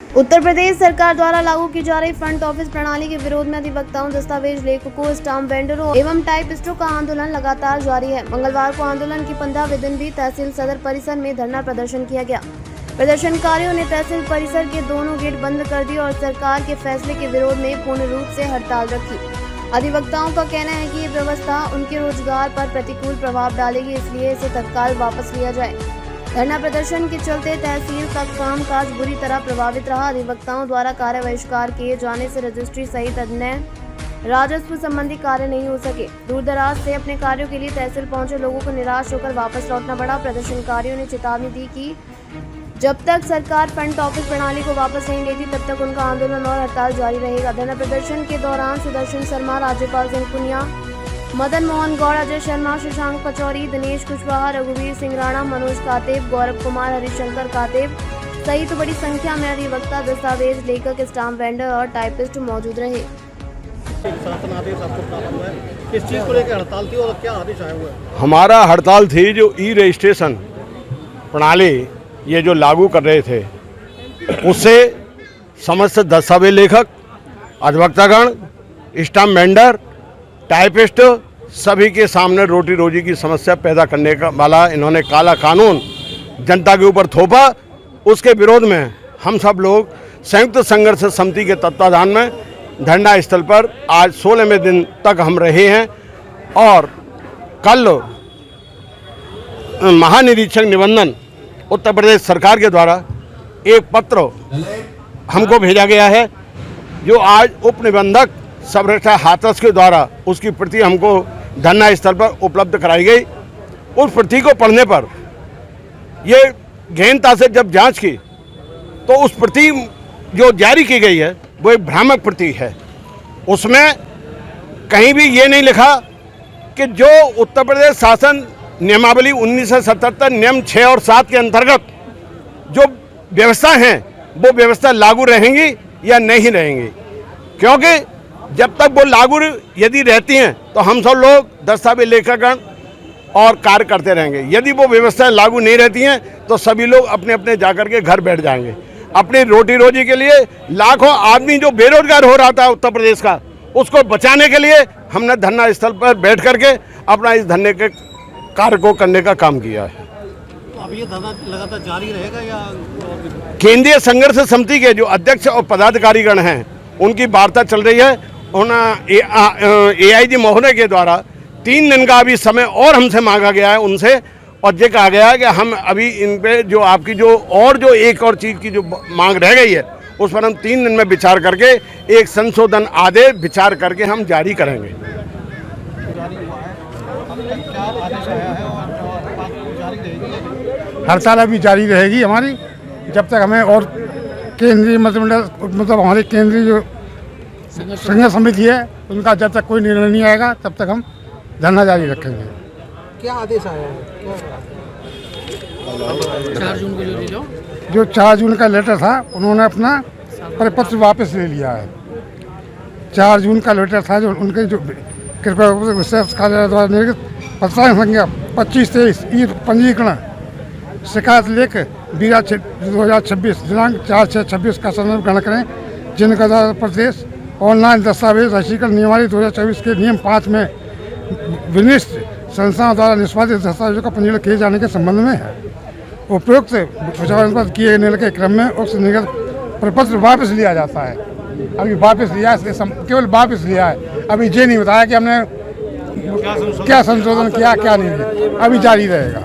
उत्तर प्रदेश सरकार द्वारा लागू की जा रही फ्रंट ऑफिस प्रणाली के विरोध में अधिवक्ताओं, दस्तावेज लेखकों, स्टाम्प वेंडरों एवं टाइपिस्टों का आंदोलन लगातार जारी है। मंगलवार को आंदोलन की 15वें दिन भी तहसील सदर परिसर में धरना प्रदर्शन किया गया। प्रदर्शनकारियों ने तहसील परिसर के दोनों गेट बंद कर दिए और सरकार के फैसले के विरोध में पूर्ण रूप से हड़ताल रखी। अधिवक्ताओं का कहना है कि ये व्यवस्था उनके रोजगार पर प्रतिकूल प्रभाव डालेगी, इसलिए इसे तत्काल वापस लिया जाए। धरना प्रदर्शन के चलते तहसील का कामकाज बुरी तरह प्रभावित रहा। अधिवक्ताओं द्वारा कार्य बहिष्कार किए जाने से रजिस्ट्री सहित अन्य राजस्व संबंधी कार्य नहीं हो सके। दूर दराज से अपने कार्यों के लिए तहसील पहुंचे लोगों को निराश होकर वापस लौटना पड़ा। प्रदर्शनकारियों ने चेतावनी दी कि जब तक सरकार फ्रंट ऑफिस प्रणाली को वापस नहीं लेती तब तक उनका आंदोलन और हड़ताल जारी रहेगा। धरना प्रदर्शन के दौरान सुदर्शन शर्मा, राज्यपाल सिंह पुनिया, मदन मोहन गौड़, अजय शर्मा, शशांक पचौरी, दिनेश कुशवाहा, रघुवीर सिंह राणा, मनोज कातेब, गौरव कुमार, हरिशंकर कातेब सहित बड़ी संख्या में अधिवक्ता, दस्तावेज लेखक, स्टाम्प वेंडर और टाइपिस्ट मौजूद रहे। शासन आदेश आपको प्राप्त हुआ है, किस चीज़ को लेकर हड़ताल थी और क्या आदेश आया हुआ है? हमारा हड़ताल थी जो ई रजिस्ट्रेशन प्रणाली ये जो लागू कर रहे थे, उससे समस्त दस्तावेज लेखक, अधिवक्तागण, स्टाम्प वेंडर, टाइपिस्ट सभी के सामने रोटी रोजी की समस्या पैदा करने का वाला इन्होंने काला कानून जनता के ऊपर थोपा। उसके विरोध में हम सब लोग संयुक्त संघर्ष समिति के तत्वाधान में धरना स्थल पर आज 16वें दिन तक हम रहे हैं और कल महानिरीक्षक निबंधन उत्तर प्रदेश सरकार के द्वारा एक पत्र हमको भेजा गया है, जो आज उप निबंधक सबरेखा हाथरस के द्वारा उसकी प्रति हमको धरना स्थल पर उपलब्ध कराई गई। उस प्रति को पढ़ने पर ये गहनता से जब जांच की तो उस प्रति जो जारी की गई है वो एक भ्रामक प्रति है। उसमें कहीं भी ये नहीं लिखा कि जो उत्तर प्रदेश शासन नियमावली 1977 नियम 6 और 7 के अंतर्गत जो व्यवस्था हैं वो व्यवस्था लागू रहेंगी या नहीं रहेंगी, क्योंकि जब तक वो लागू यदि रहती हैं तो हम सब लोग दस्तावेज लेखकगण और कार्य करते रहेंगे। यदि वो व्यवस्थाएं लागू नहीं रहती हैं तो सभी लोग अपने अपने जाकर के घर बैठ जाएंगे। अपनी रोटी रोजी के लिए लाखों आदमी जो बेरोजगार हो रहा था उत्तर प्रदेश का, उसको बचाने के लिए हमने धरना स्थल पर बैठ करके अपना इस धरने के कार्य को करने का काम किया है। तो अब ये धरना लगातार जारी रहेगा या? केंद्रीय संघर्ष समिति के जो अध्यक्ष और पदाधिकारीगण हैं उनकी वार्ता चल रही है। AIG महोदय के द्वारा 3 दिन का अभी समय और हमसे मांगा गया है उनसे, और ये कहा गया है कि हम अभी इन पे जो आपकी जो एक और चीज़ की जो मांग रह गई है उस पर हम 3 दिन में विचार करके एक संशोधन आदेश विचार करके हम जारी करेंगे। हड़ताल अभी जारी रहेगी हमारी जब तक हमें और केंद्रीय मतलब हमारी केंद्रीय जो संघर्ष समिति है उनका जब तक कोई निर्णय नहीं आएगा तब तक हम धरना जारी रखेंगे। क्या आदेश आया है? 4 जून को जो 4 जून का लेटर था उन्होंने अपना परिपत्र वापस ले लिया है। 4 जून का लेटर था जो उनके जो कृपया विशेष कार्यालय द्वारा निर्गत पत्रांक संख्या 2523 ई पंजीकरण शिकायत लेकर 2026 दिनांक 4/6/26 का संदर्भ ग्रहण करें, जिनका द्वारा प्रदेश ऑनलाइन दस्तावेज रजिस्ट्रेशन नियमावली 2024 के नियम 5 में विनिष्ट संस्थाओं द्वारा निष्पादित दस्तावेजों का पंजीकरण किए जाने के संबंध में है। उपयुक्त विचार किए गए के क्रम में उक्त निर्गत प्रपत्र वापस लिया जाता है। अभी वापस लिया है, केवल वापस लिया है, अभी ये नहीं बताया कि हमने क्या संशोधन किया क्या नहीं किया, अभी जारी रहेगा।